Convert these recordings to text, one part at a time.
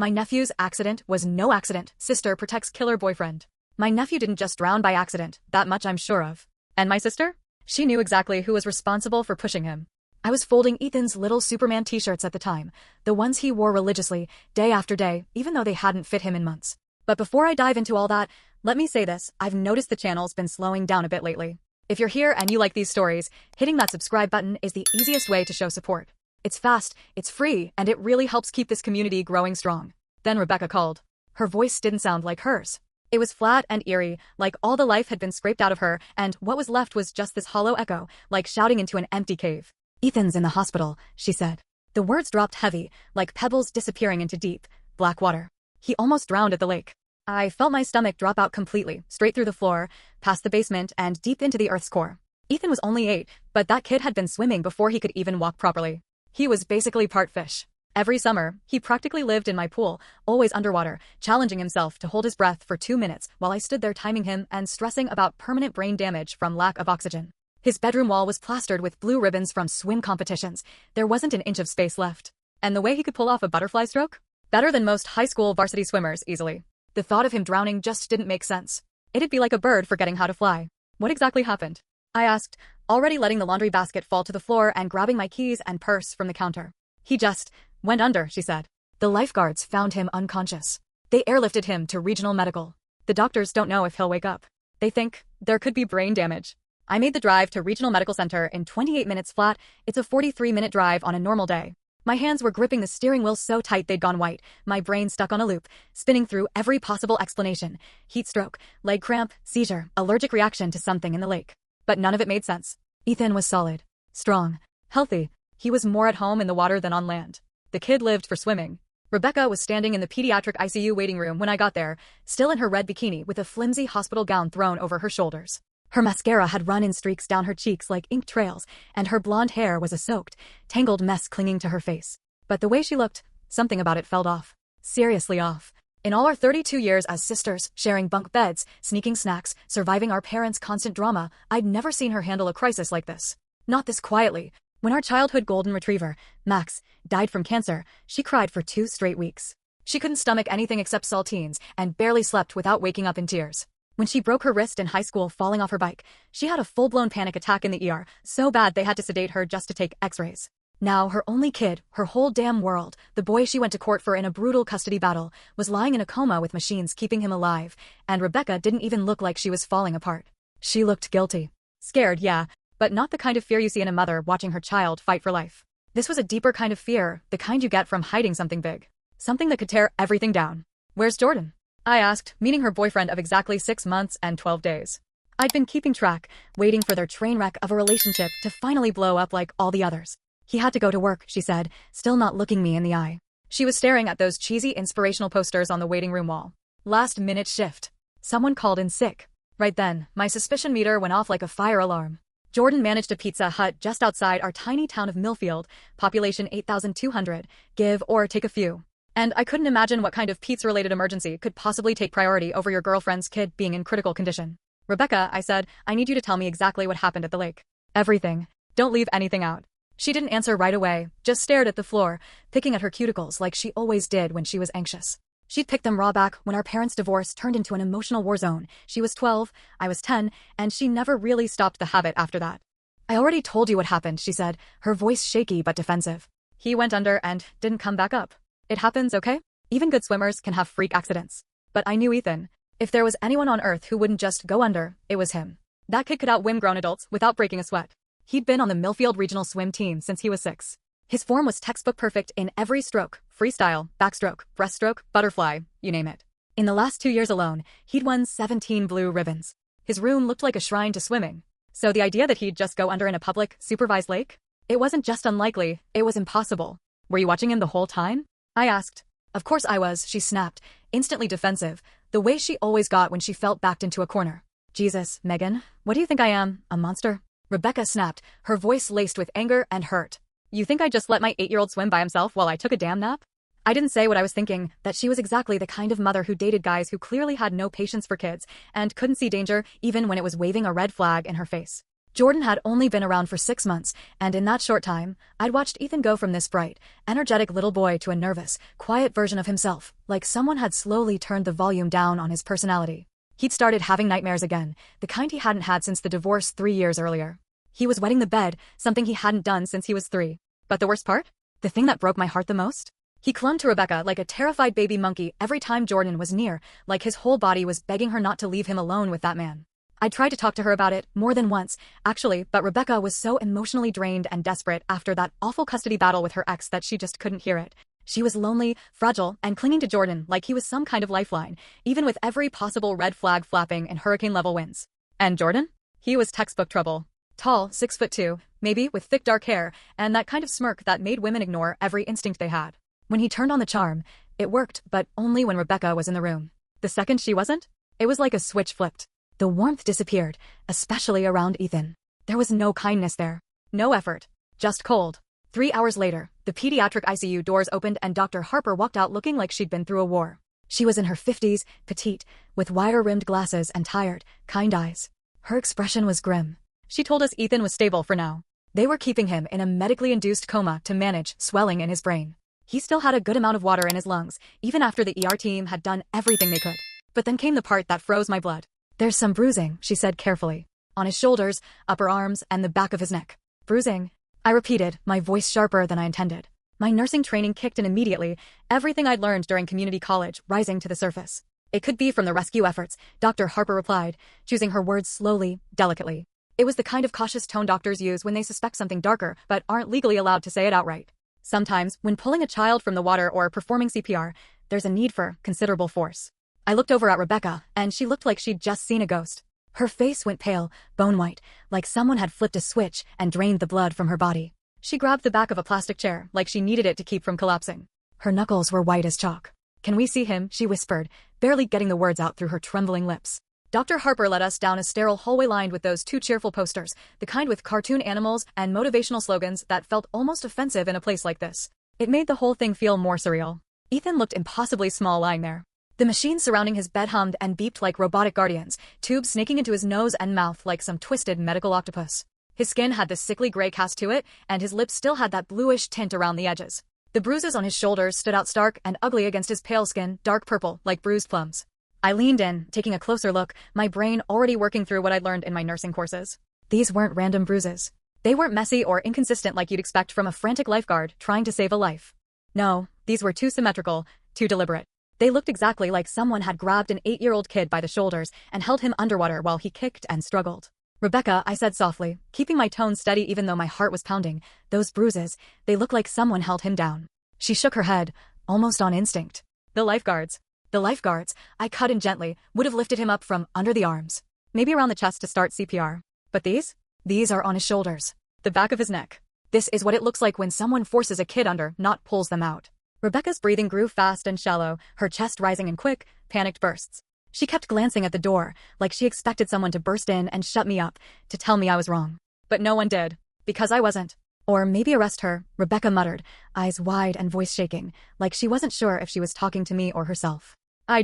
My nephew's accident was no accident. Sister protects killer boyfriend. My nephew didn't just drown by accident, that much I'm sure of. And my sister? She knew exactly who was responsible for pushing him. I was folding Ethan's little Superman t-shirts at the time, the ones he wore religiously, day after day, even though they hadn't fit him in months. But before I dive into all that, let me say this, I've noticed the channel's been slowing down a bit lately. If you're here and you like these stories, hitting that subscribe button is the easiest way to show support. It's fast, it's free, and it really helps keep this community growing strong. Then Rebecca called. Her voice didn't sound like hers. It was flat and eerie, like all the life had been scraped out of her, and what was left was just this hollow echo, like shouting into an empty cave. Ethan's in the hospital, she said. The words dropped heavy, like pebbles disappearing into deep, black water. He almost drowned at the lake. I felt my stomach drop out completely, straight through the floor, past the basement, and deep into the earth's core. Ethan was only 8, but that kid had been swimming before he could even walk properly. He was basically part fish. Every summer, he practically lived in my pool, always underwater, challenging himself to hold his breath for 2 minutes while I stood there timing him and stressing about permanent brain damage from lack of oxygen. His bedroom wall was plastered with blue ribbons from swim competitions. There wasn't an inch of space left. And the way he could pull off a butterfly stroke? Better than most high school varsity swimmers, easily. The thought of him drowning just didn't make sense. It'd be like a bird forgetting how to fly. What exactly happened? I asked, already letting the laundry basket fall to the floor and grabbing my keys and purse from the counter. He just went under, she said. The lifeguards found him unconscious. They airlifted him to regional medical. The doctors don't know if he'll wake up. They think there could be brain damage. I made the drive to Regional Medical Center in 28 minutes flat. It's a 43-minute drive on a normal day. My hands were gripping the steering wheel so tight they'd gone white, my brain stuck on a loop, spinning through every possible explanation. Heat stroke, leg cramp, seizure, allergic reaction to something in the lake. But none of it made sense. Ethan was solid, strong, healthy. He was more at home in the water than on land. The kid lived for swimming. Rebecca was standing in the pediatric ICU waiting room when I got there, still in her red bikini with a flimsy hospital gown thrown over her shoulders. Her mascara had run in streaks down her cheeks like ink trails, and her blonde hair was a soaked, tangled mess clinging to her face. But the way she looked, something about it felt off. Seriously off. In all our 32 years as sisters, sharing bunk beds, sneaking snacks, surviving our parents' constant drama, I'd never seen her handle a crisis like this. Not this quietly. When our childhood golden retriever, Max, died from cancer, she cried for 2 straight weeks. She couldn't stomach anything except saltines and barely slept without waking up in tears. When she broke her wrist in high school falling off her bike, she had a full-blown panic attack in the ER, so bad they had to sedate her just to take x-rays. Now, her only kid, her whole damn world, the boy she went to court for in a brutal custody battle, was lying in a coma with machines keeping him alive, and Rebecca didn't even look like she was falling apart. She looked guilty. Scared, yeah, but not the kind of fear you see in a mother watching her child fight for life. This was a deeper kind of fear, the kind you get from hiding something big. Something that could tear everything down. Where's Jordan? I asked, meaning her boyfriend of exactly 6 months and 12 days. I'd been keeping track, waiting for their train wreck of a relationship to finally blow up like all the others. He had to go to work, she said, still not looking me in the eye. She was staring at those cheesy inspirational posters on the waiting room wall. Last-minute shift. Someone called in sick. Right then, my suspicion meter went off like a fire alarm. Jordan managed a Pizza Hut just outside our tiny town of Millfield, population 8,200, give or take a few. And I couldn't imagine what kind of pizza-related emergency could possibly take priority over your girlfriend's kid being in critical condition. Rebecca, I said, I need you to tell me exactly what happened at the lake. Everything. Don't leave anything out. She didn't answer right away, just stared at the floor, picking at her cuticles like she always did when she was anxious. She'd picked them raw back when our parents' divorce turned into an emotional war zone. She was 12, I was 10, and she never really stopped the habit after that. I already told you what happened, she said, her voice shaky but defensive. He went under and didn't come back up. It happens, okay? Even good swimmers can have freak accidents. But I knew Ethan. If there was anyone on earth who wouldn't just go under, it was him. That kid could outswim grown adults without breaking a sweat. He'd been on the Millfield regional swim team since he was 6. His form was textbook perfect in every stroke, freestyle, backstroke, breaststroke, butterfly, you name it. In the last 2 years alone, he'd won 17 blue ribbons. His room looked like a shrine to swimming. So the idea that he'd just go under in a public, supervised lake? It wasn't just unlikely, it was impossible. Were you watching him the whole time? I asked. Of course I was, she snapped, instantly defensive, the way she always got when she felt backed into a corner. Jesus, Megan, what do you think I am, a monster? Rebecca snapped, her voice laced with anger and hurt. You think I just let my 8-year-old swim by himself while I took a damn nap? I didn't say what I was thinking, that she was exactly the kind of mother who dated guys who clearly had no patience for kids and couldn't see danger even when it was waving a red flag in her face. Jordan had only been around for 6 months, and in that short time, I'd watched Ethan go from this bright, energetic little boy to a nervous, quiet version of himself, like someone had slowly turned the volume down on his personality. He'd started having nightmares again, the kind he hadn't had since the divorce 3 years earlier. He was wetting the bed, something he hadn't done since he was 3. But the worst part? The thing that broke my heart the most? He clung to Rebecca like a terrified baby monkey every time Jordan was near, like his whole body was begging her not to leave him alone with that man. I tried to talk to her about it, more than once, actually, but Rebecca was so emotionally drained and desperate after that awful custody battle with her ex that she just couldn't hear it. She was lonely, fragile, and clinging to Jordan like he was some kind of lifeline, even with every possible red flag flapping in hurricane-level winds. And Jordan? He was textbook trouble. Tall, 6'2", maybe, with thick dark hair, and that kind of smirk that made women ignore every instinct they had. When he turned on the charm, it worked, but only when Rebecca was in the room. The second she wasn't, it was like a switch flipped. The warmth disappeared, especially around Ethan. There was no kindness there. No effort. Just cold. 3 hours later, the pediatric ICU doors opened and Dr. Harper walked out looking like she'd been through a war. She was in her 50s, petite, with wire-rimmed glasses and tired, kind eyes. Her expression was grim. She told us Ethan was stable for now. They were keeping him in a medically induced coma to manage swelling in his brain. He still had a good amount of water in his lungs, even after the ER team had done everything they could. But then came the part that froze my blood. "There's some bruising," she said carefully. "On his shoulders, upper arms, and the back of his neck." "Bruising?" I repeated, my voice sharper than I intended. My nursing training kicked in immediately, everything I'd learned during community college rising to the surface. "It could be from the rescue efforts," Dr. Harper replied, choosing her words slowly, delicately. It was the kind of cautious tone doctors use when they suspect something darker but aren't legally allowed to say it outright. Sometimes, when pulling a child from the water or performing CPR, there's a need for considerable force. I looked over at Rebecca, and she looked like she'd just seen a ghost. Her face went pale, bone-white, like someone had flipped a switch and drained the blood from her body. She grabbed the back of a plastic chair, like she needed it to keep from collapsing. Her knuckles were white as chalk. "Can we see him?" she whispered, barely getting the words out through her trembling lips. Dr. Harper led us down a sterile hallway lined with those 2 cheerful posters, the kind with cartoon animals and motivational slogans that felt almost offensive in a place like this. It made the whole thing feel more surreal. Ethan looked impossibly small lying there. The machines surrounding his bed hummed and beeped like robotic guardians, tubes snaking into his nose and mouth like some twisted medical octopus. His skin had this sickly gray cast to it, and his lips still had that bluish tint around the edges. The bruises on his shoulders stood out stark and ugly against his pale skin, dark purple, like bruised plums. I leaned in, taking a closer look, my brain already working through what I'd learned in my nursing courses. These weren't random bruises. They weren't messy or inconsistent like you'd expect from a frantic lifeguard trying to save a life. No, these were too symmetrical, too deliberate. They looked exactly like someone had grabbed an 8-year-old kid by the shoulders and held him underwater while he kicked and struggled. "Rebecca," I said softly, keeping my tone steady even though my heart was pounding, "those bruises, they look like someone held him down." She shook her head, almost on instinct. "The lifeguards." "The lifeguards," I cut in gently, would have lifted him up from under the arms. Maybe around the chest to start CPR. But these? These are on his shoulders. The back of his neck. This is what it looks like when someone forces a kid under, not pulls them out. Rebecca's breathing grew fast and shallow, her chest rising in quick, panicked bursts. She kept glancing at the door, like she expected someone to burst in and shut me up, to tell me I was wrong. But no one did. Because I wasn't. "Or maybe arrest her," Rebecca muttered, eyes wide and voice shaking, like she wasn't sure if she was talking to me or herself. I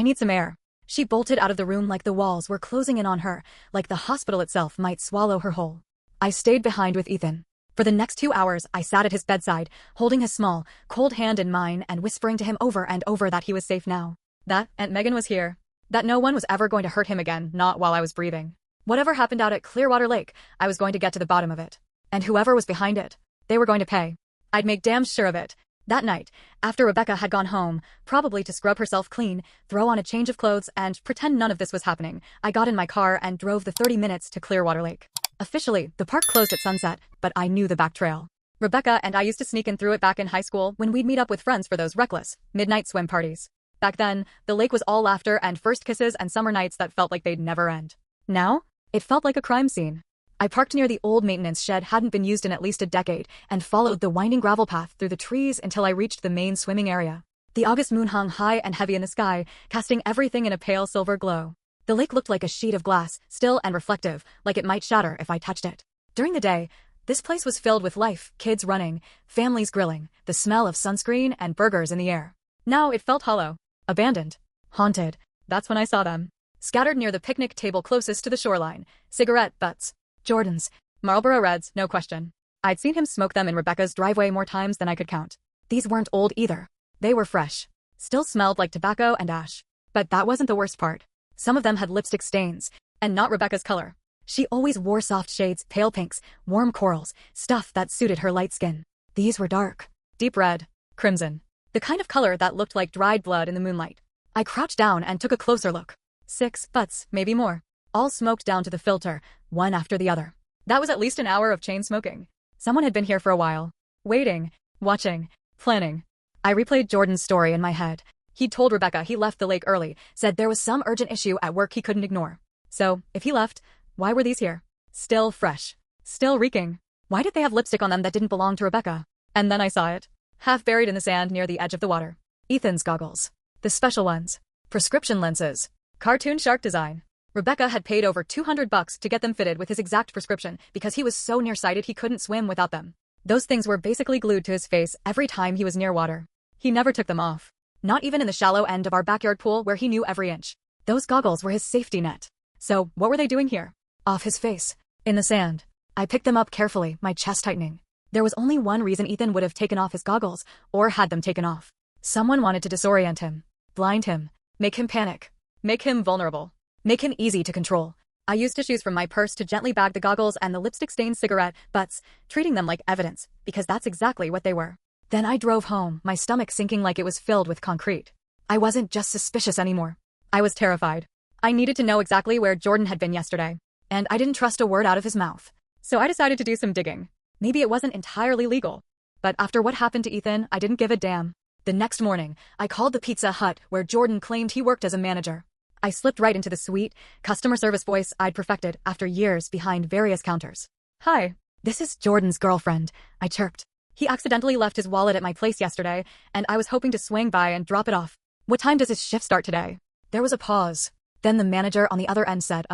need some air." She bolted out of the room like the walls were closing in on her, like the hospital itself might swallow her whole. I stayed behind with Ethan. For the next 2 hours, I sat at his bedside, holding his small, cold hand in mine and whispering to him over and over that he was safe now. That Aunt Megan was here. That no one was ever going to hurt him again, not while I was breathing. Whatever happened out at Clearwater Lake, I was going to get to the bottom of it. And whoever was behind it, they were going to pay. I'd make damn sure of it. That night, after Rebecca had gone home, probably to scrub herself clean, throw on a change of clothes, and pretend none of this was happening, I got in my car and drove the 30 minutes to Clearwater Lake. Officially, the park closed at sunset, but I knew the back trail. Rebecca and I used to sneak in through it back in high school when we'd meet up with friends for those reckless, midnight swim parties. Back then, the lake was all laughter and first kisses and summer nights that felt like they'd never end. Now, it felt like a crime scene. I parked near the old maintenance shed hadn't been used in at least a decade and followed the winding gravel path through the trees until I reached the main swimming area. The August moon hung high and heavy in the sky, casting everything in a pale silver glow. The lake looked like a sheet of glass, still and reflective, like it might shatter if I touched it. During the day, this place was filled with life, kids running, families grilling, the smell of sunscreen and burgers in the air. Now it felt hollow, abandoned, haunted. That's when I saw them. Scattered near the picnic table closest to the shoreline, cigarette butts. Jordan's. Marlboro Reds, no question. I'd seen him smoke them in Rebecca's driveway more times than I could count. These weren't old either. They were fresh. Still smelled like tobacco and ash. But that wasn't the worst part. Some of them had lipstick stains, and not Rebecca's color. She always wore soft shades, pale pinks, warm corals, stuff that suited her light skin. These were dark. Deep red. Crimson. The kind of color that looked like dried blood in the moonlight. I crouched down and took a closer look. 6 butts, maybe more. All smoked down to the filter, one after the other. That was at least an hour of chain smoking. Someone had been here for a while. Waiting, watching, planning. I replayed Jordan's story in my head. He'd told Rebecca he left the lake early, said there was some urgent issue at work he couldn't ignore. So, if he left, why were these here? Still fresh. Still reeking. Why did they have lipstick on them that didn't belong to Rebecca? And then I saw it. Half buried in the sand near the edge of the water. Ethan's goggles. The special ones. Prescription lenses. Cartoon shark design. Rebecca had paid over $200 to get them fitted with his exact prescription because he was so nearsighted he couldn't swim without them. Those things were basically glued to his face every time he was near water. He never took them off. Not even in the shallow end of our backyard pool where he knew every inch. Those goggles were his safety net. So, what were they doing here? Off his face. In the sand. I picked them up carefully, my chest tightening. There was only one reason Ethan would have taken off his goggles, or had them taken off. Someone wanted to disorient him. Blind him. Make him panic. Make him vulnerable. Make him easy to control. I used tissues from my purse to gently bag the goggles and the lipstick-stained cigarette butts, treating them like evidence, because that's exactly what they were. Then I drove home, my stomach sinking like it was filled with concrete. I wasn't just suspicious anymore. I was terrified. I needed to know exactly where Jordan had been yesterday, and I didn't trust a word out of his mouth. So I decided to do some digging. Maybe it wasn't entirely legal. But after what happened to Ethan, I didn't give a damn. The next morning, I called the Pizza Hut where Jordan claimed he worked as a manager. I slipped right into the sweet, customer service voice I'd perfected after years behind various counters. "Hi, this is Jordan's girlfriend," I chirped. "He accidentally left his wallet at my place yesterday, and I was hoping to swing by and drop it off. What time does his shift start today?" There was a pause. Then the manager on the other end said,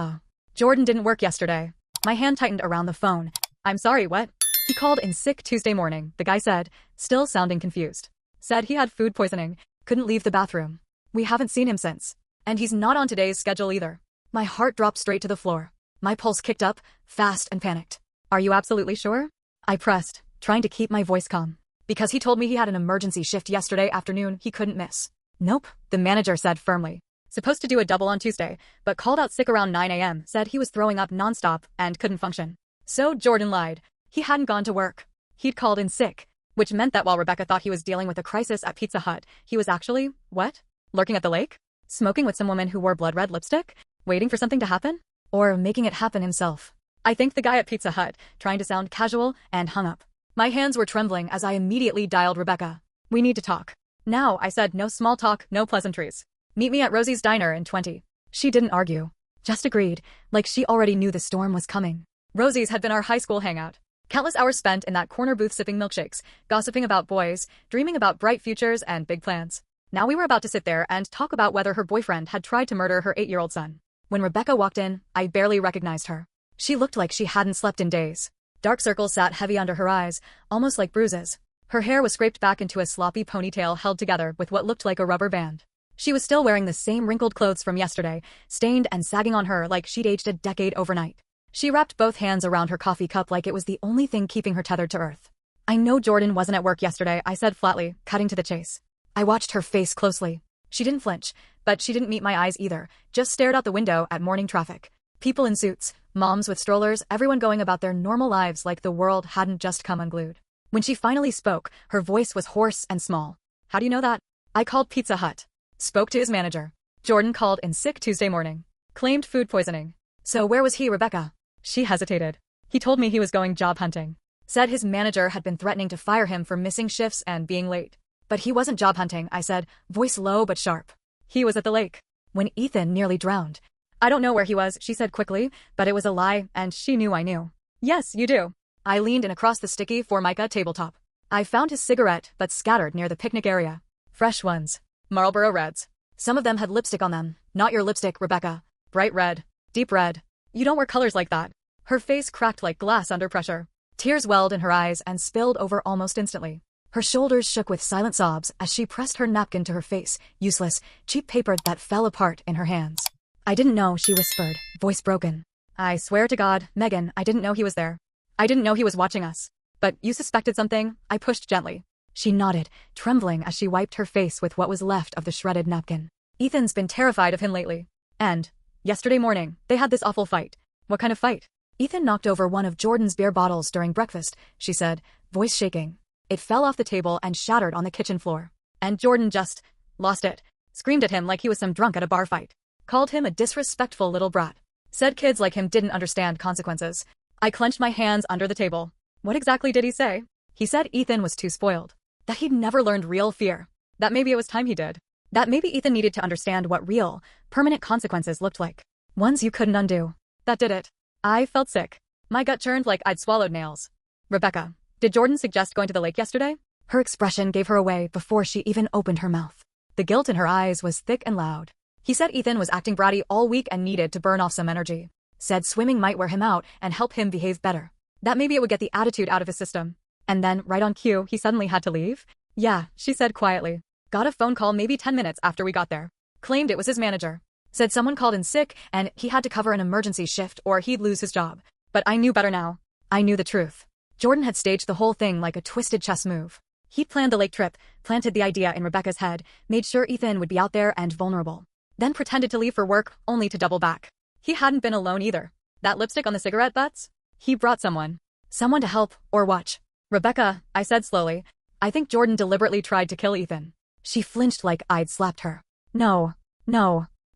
Jordan didn't work yesterday." My hand tightened around the phone. "I'm sorry, what?" "He called in sick Tuesday morning," the guy said, still sounding confused. "Said he had food poisoning, couldn't leave the bathroom. We haven't seen him since. And he's not on today's schedule either." My heart dropped straight to the floor. My pulse kicked up, fast and panicked. "Are you absolutely sure?" I pressed, trying to keep my voice calm. "Because he told me he had an emergency shift yesterday afternoon he couldn't miss." "Nope," the manager said firmly. "Supposed to do a double on Tuesday, but called out sick around 9 a.m., said he was throwing up nonstop and couldn't function." So Jordan lied. He hadn't gone to work. He'd called in sick, which meant that while Rebecca thought he was dealing with a crisis at Pizza Hut, he was actually, what? Lurking at the lake? Smoking with some woman who wore blood red lipstick? Waiting for something to happen? Or making it happen himself? I thanked the guy at Pizza Hut, trying to sound casual, and hung up. My hands were trembling as I immediately dialed Rebecca. "We need to talk." "Now," I said, "no small talk, no pleasantries. Meet me at Rosie's Diner in 20. She didn't argue. Just agreed, like she already knew the storm was coming. Rosie's had been our high school hangout. Countless hours spent in that corner booth sipping milkshakes, gossiping about boys, dreaming about bright futures and big plans. Now we were about to sit there and talk about whether her boyfriend had tried to murder her 8-year-old son. When Rebecca walked in, I barely recognized her. She looked like she hadn't slept in days. Dark circles sat heavy under her eyes, almost like bruises. Her hair was scraped back into a sloppy ponytail held together with what looked like a rubber band. She was still wearing the same wrinkled clothes from yesterday, stained and sagging on her like she'd aged a decade overnight. She wrapped both hands around her coffee cup like it was the only thing keeping her tethered to earth. "I know Jordan wasn't at work yesterday," I said flatly, cutting to the chase. I watched her face closely. She didn't flinch, but she didn't meet my eyes either, just stared out the window at morning traffic. People in suits, moms with strollers, everyone going about their normal lives like the world hadn't just come unglued. When she finally spoke, her voice was hoarse and small. "How do you know that?" "I called Pizza Hut. Spoke to his manager. Jordan called in sick Tuesday morning. Claimed food poisoning." "So where was he, Rebecca?" She hesitated. "He told me he was going job hunting. Said his manager had been threatening to fire him for missing shifts and being late. But he wasn't job hunting," I said, voice low but sharp. "He was at the lake. When Ethan nearly drowned." "I don't know where he was," she said quickly, but it was a lie, and she knew I knew. "Yes, you do." I leaned in across the sticky Formica tabletop. I found his cigarette, but scattered near the picnic area. Fresh ones. Marlboro Reds. Some of them had lipstick on them. Not your lipstick, Rebecca. Bright red. Deep red. You don't wear colors like that. Her face cracked like glass under pressure. Tears welled in her eyes and spilled over almost instantly. Her shoulders shook with silent sobs as she pressed her napkin to her face, useless, cheap paper that fell apart in her hands. "I didn't know," she whispered, voice broken. I swear to God, Megan, I didn't know he was there. I didn't know he was watching us. But you suspected something? I pushed gently. She nodded, trembling as she wiped her face with what was left of the shredded napkin. Ethan's been terrified of him lately. And yesterday morning, they had this awful fight. What kind of fight? Ethan knocked over one of Jordan's beer bottles during breakfast, she said, voice shaking. It fell off the table and shattered on the kitchen floor. And Jordan just lost it. Screamed at him like he was some drunk at a bar fight. Called him a disrespectful little brat. Said kids like him didn't understand consequences. I clenched my hands under the table. What exactly did he say? He said Ethan was too spoiled. That he'd never learned real fear. That maybe it was time he did. That maybe Ethan needed to understand what real, permanent consequences looked like. Ones you couldn't undo. That did it. I felt sick. My gut churned like I'd swallowed nails. Rebecca, did Jordan suggest going to the lake yesterday? Her expression gave her away before she even opened her mouth. The guilt in her eyes was thick and loud. He said Ethan was acting bratty all week and needed to burn off some energy. Said swimming might wear him out and help him behave better. That maybe it would get the attitude out of his system. And then, right on cue, he suddenly had to leave? Yeah, she said quietly. Got a phone call maybe 10 minutes after we got there. Claimed it was his manager. Said someone called in sick and he had to cover an emergency shift or he'd lose his job. But I knew better now. I knew the truth. Jordan had staged the whole thing like a twisted chess move. He'd planned the lake trip, planted the idea in Rebecca's head, made sure Ethan would be out there and vulnerable. Then pretended to leave for work, only to double back. He hadn't been alone either. That lipstick on the cigarette butts? He brought someone. Someone to help or watch. Rebecca, I said slowly, I think Jordan deliberately tried to kill Ethan. She flinched like I'd slapped her. No.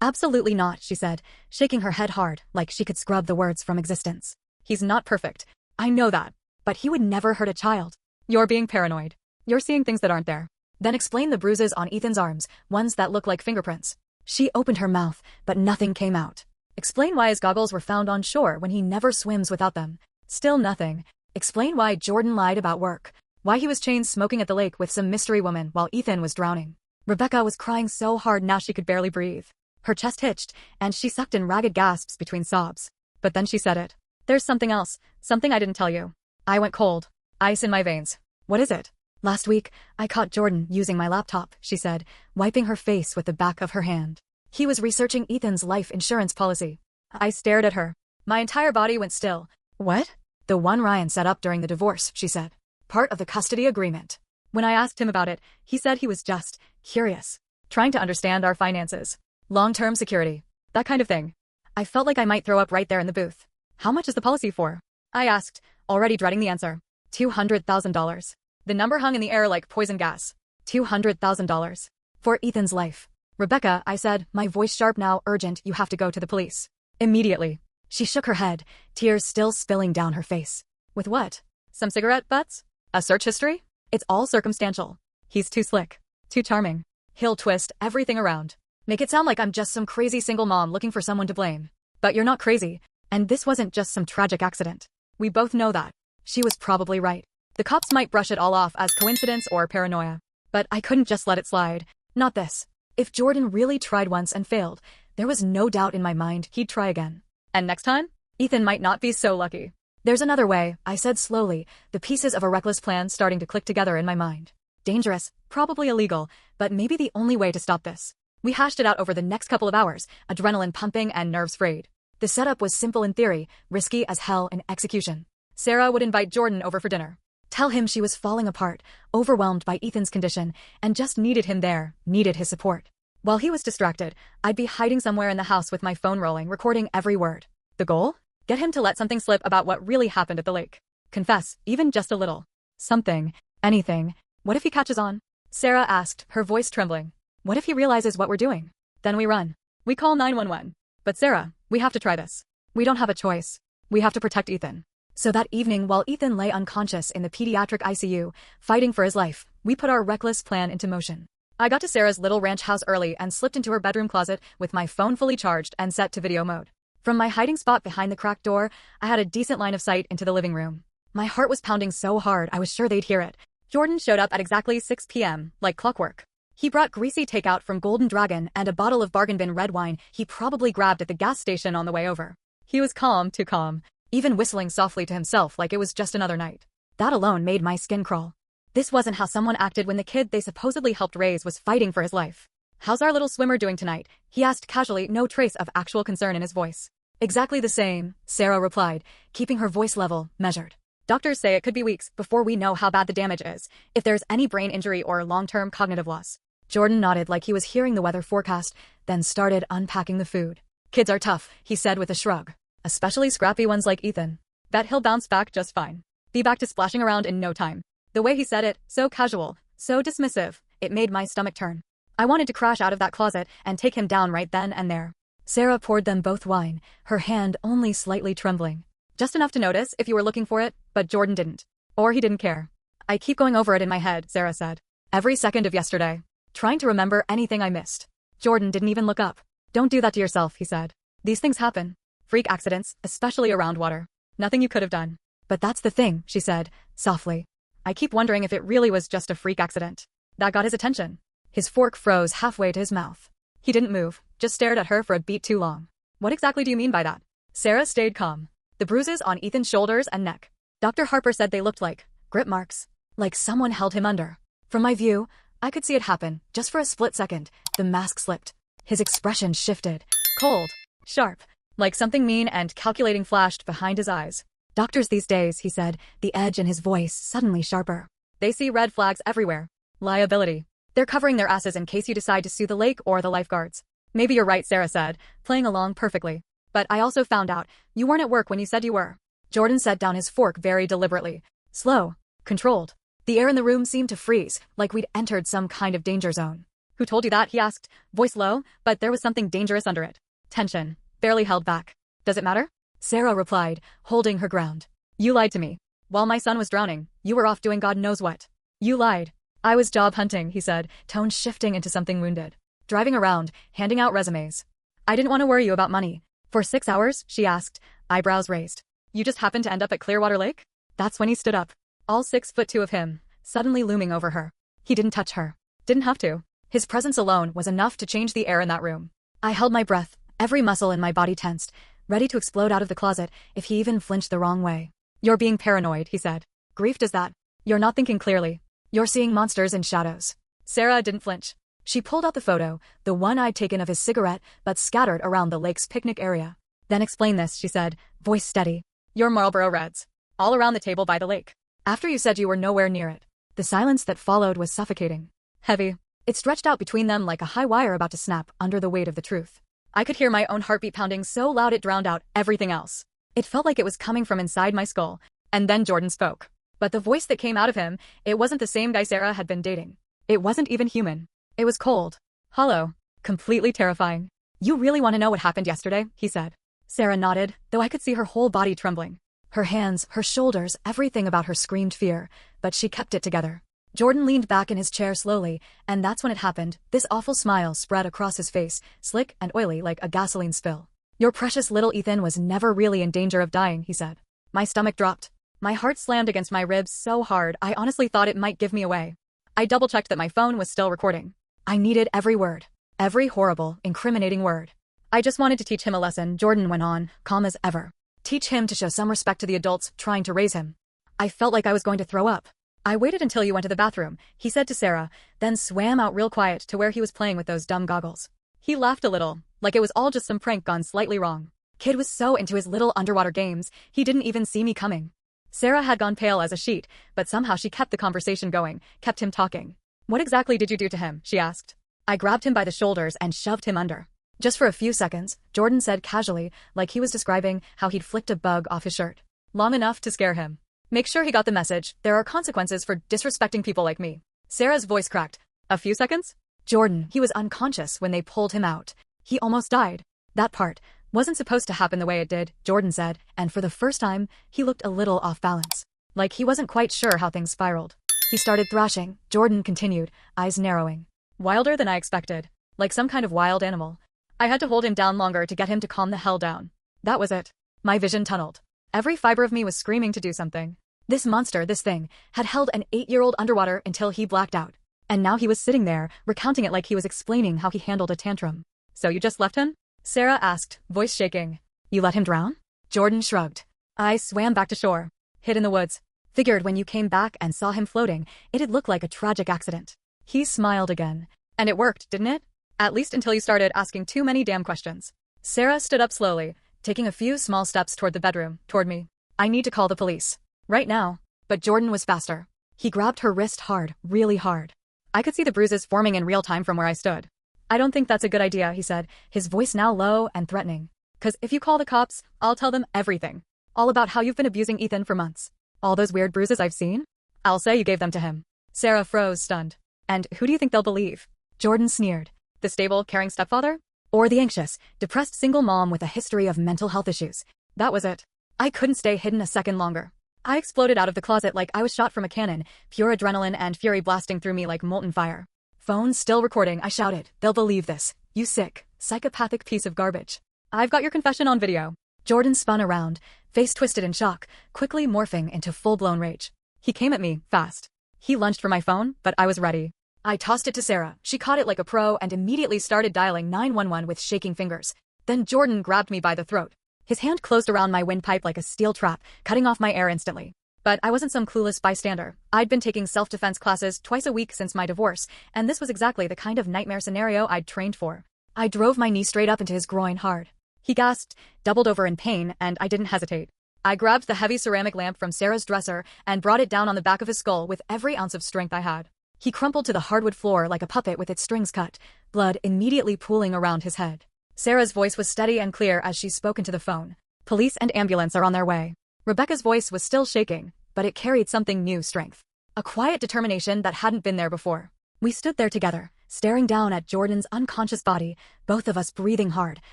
Absolutely not, she said, shaking her head hard like she could scrub the words from existence. He's not perfect. I know that. But he would never hurt a child. You're being paranoid. You're seeing things that aren't there. Then explain the bruises on Ethan's arms, ones that look like fingerprints. She opened her mouth, but nothing came out. Explain why his goggles were found on shore when he never swims without them. Still nothing. Explain why Jordan lied about work. Why he was chain smoking at the lake with some mystery woman while Ethan was drowning. Rebecca was crying so hard now she could barely breathe. Her chest hitched, and she sucked in ragged gasps between sobs. But then she said it. There's something else. Something I didn't tell you. I went cold. Ice in my veins. What is it? Last week, I caught Jordan using my laptop, she said, wiping her face with the back of her hand. He was researching Ethan's life insurance policy. I stared at her. My entire body went still. What? The one Ryan set up during the divorce, she said. Part of the custody agreement. When I asked him about it, he said he was just curious. Trying to understand our finances. Long-term security. That kind of thing. I felt like I might throw up right there in the booth. How much is the policy for? I asked, already dreading the answer. $200,000. The number hung in the air like poison gas. $200,000. For Ethan's life. Rebecca, I said, my voice sharp now, urgent, you have to go to the police. Immediately. She shook her head, tears still spilling down her face. With what? Some cigarette butts? A search history? It's all circumstantial. He's too slick. Too charming. He'll twist everything around. Make it sound like I'm just some crazy single mom looking for someone to blame. But you're not crazy. And this wasn't just some tragic accident. We both know that. She was probably right. The cops might brush it all off as coincidence or paranoia. But I couldn't just let it slide. Not this. If Jordan really tried once and failed, there was no doubt in my mind he'd try again. And next time, Ethan might not be so lucky. There's another way, I said slowly, the pieces of a reckless plan starting to click together in my mind. Dangerous, probably illegal, but maybe the only way to stop this. We hashed it out over the next couple of hours, adrenaline pumping and nerves frayed. The setup was simple in theory, risky as hell in execution. Sarah would invite Jordan over for dinner. Tell him she was falling apart, overwhelmed by Ethan's condition, and just needed him there, needed his support. While he was distracted, I'd be hiding somewhere in the house with my phone rolling, recording every word. The goal? Get him to let something slip about what really happened at the lake. Confess, even just a little. Something. Anything. What if he catches on? Sarah asked, her voice trembling. What if he realizes what we're doing? Then we run. We call 911. But Sarah, we have to try this. We don't have a choice. We have to protect Ethan. So that evening, while Ethan lay unconscious in the pediatric ICU, fighting for his life, we put our reckless plan into motion. I got to Sarah's little ranch house early and slipped into her bedroom closet with my phone fully charged and set to video mode. From my hiding spot behind the cracked door, I had a decent line of sight into the living room. My heart was pounding so hard I was sure they'd hear it. Jordan showed up at exactly 6 p.m., like clockwork. He brought greasy takeout from Golden Dragon and a bottle of bargain bin red wine he probably grabbed at the gas station on the way over. He was calm, too calm, even whistling softly to himself like it was just another night. That alone made my skin crawl. This wasn't how someone acted when the kid they supposedly helped raise was fighting for his life. How's our little swimmer doing tonight? He asked casually, no trace of actual concern in his voice. Exactly the same, Sarah replied, keeping her voice level, measured. Doctors say it could be weeks before we know how bad the damage is, if there's any brain injury or long-term cognitive loss. Jordan nodded like he was hearing the weather forecast, then started unpacking the food. Kids are tough, he said with a shrug. Especially scrappy ones like Ethan. Bet he'll bounce back just fine. Be back to splashing around in no time. The way he said it, so casual, so dismissive, it made my stomach turn. I wanted to crash out of that closet and take him down right then and there. Sarah poured them both wine, her hand only slightly trembling. Just enough to notice if you were looking for it, but Jordan didn't. Or he didn't care. I keep going over it in my head, Sarah said. Every second of yesterday. Trying to remember anything I missed. Jordan didn't even look up. Don't do that to yourself, he said. These things happen. Freak accidents, especially around water. Nothing you could have done. But that's the thing, she said, softly. I keep wondering if it really was just a freak accident. That got his attention. His fork froze halfway to his mouth. He didn't move, just stared at her for a beat too long. What exactly do you mean by that? Sarah stayed calm. The bruises on Ethan's shoulders and neck. Dr. Harper said they looked like grip marks. Like someone held him under. From my view, I could see it happen, just for a split second. The mask slipped. His expression shifted. Cold. Sharp. Like something mean and calculating flashed behind his eyes. Doctors these days, he said, the edge in his voice suddenly sharper. They see red flags everywhere. Liability. They're covering their asses in case you decide to sue the lake or the lifeguards. Maybe you're right, Sarah said, playing along perfectly. But I also found out, you weren't at work when you said you were. Jordan set down his fork very deliberately. Slow. Controlled. The air in the room seemed to freeze, like we'd entered some kind of danger zone. Who told you that, he asked, voice low, but there was something dangerous under it. Tension. Barely held back. Does it matter? Sarah replied, holding her ground. You lied to me. While my son was drowning, you were off doing God knows what. You lied. I was job hunting, he said, tone shifting into something wounded. Driving around, handing out resumes. I didn't want to worry you about money. For 6 hours, she asked, eyebrows raised. You just happened to end up at Clearwater Lake? That's when he stood up. All 6'2" of him, suddenly looming over her. He didn't touch her. Didn't have to. His presence alone was enough to change the air in that room. I held my breath, every muscle in my body tensed, ready to explode out of the closet if he even flinched the wrong way. You're being paranoid, he said. Grief does that. You're not thinking clearly. You're seeing monsters in shadows. Sarah didn't flinch. She pulled out the photo, the one I'd taken of his cigarette, but scattered around the lake's picnic area. Then explain this, she said, voice steady. Your Marlboro Reds. All around the table by the lake. After you said you were nowhere near it. The silence that followed was suffocating. Heavy. It stretched out between them like a high wire about to snap under the weight of the truth. I could hear my own heartbeat pounding so loud it drowned out everything else. It felt like it was coming from inside my skull. And then Jordan spoke. But the voice that came out of him, it wasn't the same guy Sarah had been dating. It wasn't even human. It was cold. Hollow. Completely terrifying. You really want to know what happened yesterday? He said. Sarah nodded, though I could see her whole body trembling. Her hands, her shoulders, everything about her screamed fear, but she kept it together. Jordan leaned back in his chair slowly, and that's when it happened. This awful smile spread across his face, slick and oily like a gasoline spill. Your precious little Ethan was never really in danger of dying, he said. My stomach dropped. My heart slammed against my ribs so hard I honestly thought it might give me away. I double-checked that my phone was still recording. I needed every word. Every horrible, incriminating word. I just wanted to teach him a lesson, Jordan went on, calm as ever. Teach him to show some respect to the adults trying to raise him. I felt like I was going to throw up. I waited until you went to the bathroom, he said to Sarah, then swam out real quiet to where he was playing with those dumb goggles. He laughed a little, like it was all just some prank gone slightly wrong. Kid was so into his little underwater games, he didn't even see me coming. Sarah had gone pale as a sheet, but somehow she kept the conversation going, kept him talking. What exactly did you do to him? She asked. I grabbed him by the shoulders and shoved him under. Just for a few seconds, Jordan said casually, like he was describing how he'd flicked a bug off his shirt. Long enough to scare him. Make sure he got the message, there are consequences for disrespecting people like me. Sarah's voice cracked. A few seconds? Jordan, he was unconscious when they pulled him out. He almost died. That part wasn't supposed to happen the way it did, Jordan said, and for the first time, he looked a little off balance. Like he wasn't quite sure how things spiraled. He started thrashing, Jordan continued, eyes narrowing. Wilder than I expected. Like some kind of wild animal. I had to hold him down longer to get him to calm the hell down. That was it. My vision tunneled. Every fiber of me was screaming to do something. This monster, this thing, had held an 8-year-old underwater until he blacked out. And now he was sitting there, recounting it like he was explaining how he handled a tantrum. So you just left him? Sarah asked, voice shaking. You let him drown? Jordan shrugged. I swam back to shore. Hid in the woods. Figured when you came back and saw him floating, it'd look like a tragic accident. He smiled again. And it worked, didn't it? At least until you started asking too many damn questions. Sarah stood up slowly, taking a few small steps toward the bedroom, toward me. I need to call the police. Right now. But Jordan was faster. He grabbed her wrist hard, really hard. I could see the bruises forming in real time from where I stood. I don't think that's a good idea, he said, his voice now low and threatening. 'Cause if you call the cops, I'll tell them everything. All about how you've been abusing Ethan for months. All those weird bruises I've seen? I'll say you gave them to him. Sarah froze, stunned. And who do you think they'll believe? Jordan sneered. The stable, caring stepfather? Or the anxious, depressed single mom with a history of mental health issues? That was it. I couldn't stay hidden a second longer. I exploded out of the closet like I was shot from a cannon, pure adrenaline and fury blasting through me like molten fire. Phone still recording, I shouted. They'll believe this. You sick, psychopathic piece of garbage. I've got your confession on video. Jordan spun around, face twisted in shock, quickly morphing into full-blown rage. He came at me, fast. He lunged for my phone, but I was ready. I tossed it to Sarah. She caught it like a pro and immediately started dialing 911 with shaking fingers. Then Jordan grabbed me by the throat. His hand closed around my windpipe like a steel trap, cutting off my air instantly. But I wasn't some clueless bystander. I'd been taking self-defense classes twice a week since my divorce, and this was exactly the kind of nightmare scenario I'd trained for. I drove my knee straight up into his groin hard. He gasped, doubled over in pain, and I didn't hesitate. I grabbed the heavy ceramic lamp from Sarah's dresser and brought it down on the back of his skull with every ounce of strength I had. He crumpled to the hardwood floor like a puppet with its strings cut, blood immediately pooling around his head. Sarah's voice was steady and clear as she spoke into the phone. Police and ambulance are on their way. Rebecca's voice was still shaking, but it carried something new strength. A quiet determination that hadn't been there before. We stood there together, staring down at Jordan's unconscious body, both of us breathing hard,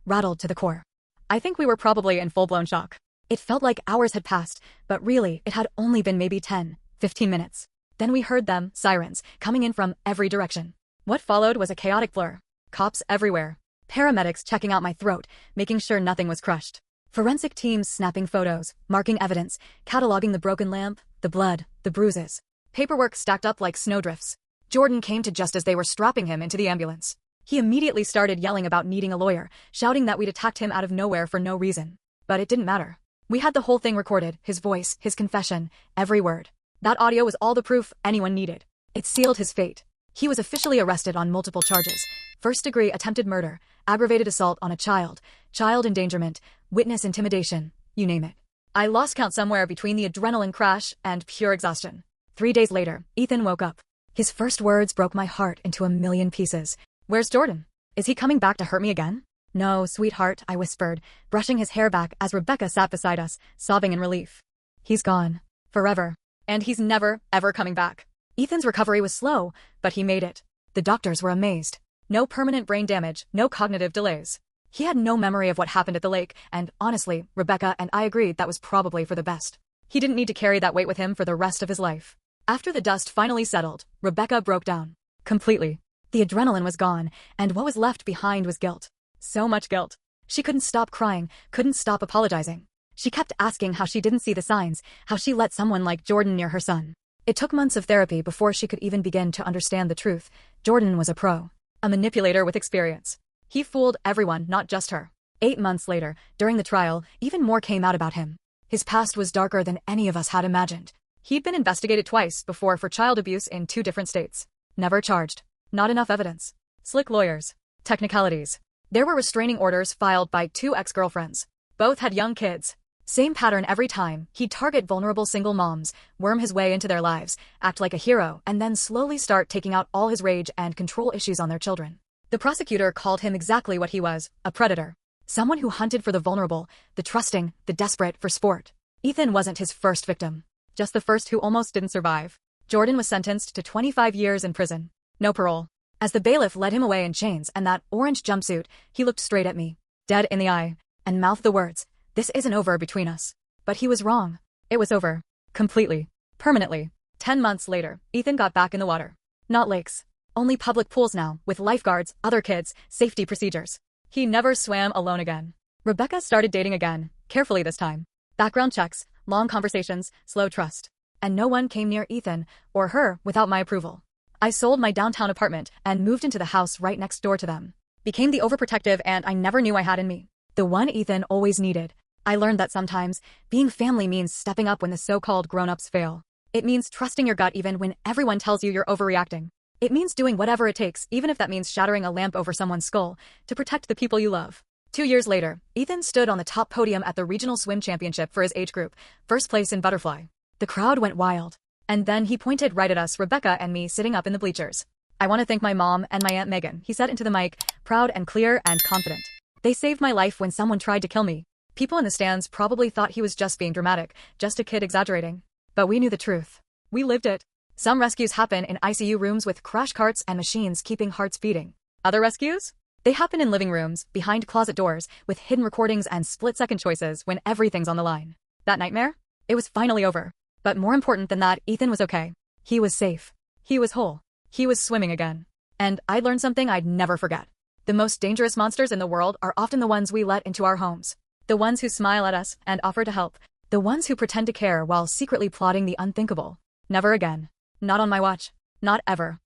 rattled to the core. I think we were probably in full-blown shock. It felt like hours had passed, but really, it had only been maybe 10, 15 minutes. Then we heard them, sirens, coming in from every direction. What followed was a chaotic blur. Cops everywhere. Paramedics checking out my throat, making sure nothing was crushed. Forensic teams snapping photos, marking evidence, cataloging the broken lamp, the blood, the bruises. Paperwork stacked up like snowdrifts. Jordan came to just as they were strapping him into the ambulance. He immediately started yelling about needing a lawyer, shouting that we'd attacked him out of nowhere for no reason. But it didn't matter. We had the whole thing recorded, his voice, his confession, every word. That audio was all the proof anyone needed. It sealed his fate. He was officially arrested on multiple charges. First-degree attempted murder, aggravated assault on a child endangerment, witness intimidation, you name it. I lost count somewhere between the adrenaline crash and pure exhaustion. 3 days later, Ethan woke up. His first words broke my heart into a million pieces. Where's Jordan? Is he coming back to hurt me again? No, sweetheart, I whispered, brushing his hair back as Rebecca sat beside us, sobbing in relief. He's gone. Forever. And he's never, ever coming back. Ethan's recovery was slow, but he made it. The doctors were amazed. No permanent brain damage, no cognitive delays. He had no memory of what happened at the lake, and honestly, Rebecca and I agreed that was probably for the best. He didn't need to carry that weight with him for the rest of his life. After the dust finally settled, Rebecca broke down. Completely. The adrenaline was gone, and what was left behind was guilt. So much guilt. She couldn't stop crying, couldn't stop apologizing. She kept asking how she didn't see the signs, how she let someone like Jordan near her son. It took months of therapy before she could even begin to understand the truth. Jordan was a pro. A manipulator with experience. He fooled everyone, not just her. 8 months later, during the trial, even more came out about him. His past was darker than any of us had imagined. He'd been investigated twice before for child abuse in 2 different states. Never charged. Not enough evidence. Slick lawyers. Technicalities. There were restraining orders filed by 2 ex-girlfriends. Both had young kids. Same pattern every time. He'd target vulnerable single moms, worm his way into their lives, act like a hero, and then slowly start taking out all his rage and control issues on their children. The prosecutor called him exactly what he was, a predator. Someone who hunted for the vulnerable, the trusting, the desperate for sport. Ethan wasn't his first victim. Just the first who almost didn't survive. Jordan was sentenced to 25 years in prison. No parole. As the bailiff led him away in chains and that orange jumpsuit, he looked straight at me, dead in the eye, and mouthed the words, "This isn't over between us." But he was wrong. It was over. Completely. Permanently. 10 months later, Ethan got back in the water. Not lakes. Only public pools now, with lifeguards, other kids, safety procedures. He never swam alone again. Rebecca started dating again, carefully this time. Background checks, long conversations, slow trust. And no one came near Ethan, or her, without my approval. I sold my downtown apartment and moved into the house right next door to them. Became the overprotective and I never knew I had in me. The one Ethan always needed. I learned that sometimes, being family means stepping up when the so-called grown-ups fail. It means trusting your gut even when everyone tells you you're overreacting. It means doing whatever it takes, even if that means shattering a lamp over someone's skull, to protect the people you love. 2 years later, Ethan stood on the top podium at the regional swim championship for his age group, first place in butterfly. The crowd went wild. And then he pointed right at us, Rebecca and me, sitting up in the bleachers. "I want to thank my mom and my Aunt Megan," he said into the mic, proud and clear and confident. "They saved my life when someone tried to kill me." People in the stands probably thought he was just being dramatic, just a kid exaggerating. But we knew the truth. We lived it. Some rescues happen in ICU rooms with crash carts and machines keeping hearts beating. Other rescues? They happen in living rooms, behind closet doors, with hidden recordings and split-second choices when everything's on the line. That nightmare? It was finally over. But more important than that, Ethan was okay. He was safe. He was whole. He was swimming again. And I'd learned something I'd never forget. The most dangerous monsters in the world are often the ones we let into our homes. The ones who smile at us and offer to help. The ones who pretend to care while secretly plotting the unthinkable. Never again. Not on my watch. Not ever.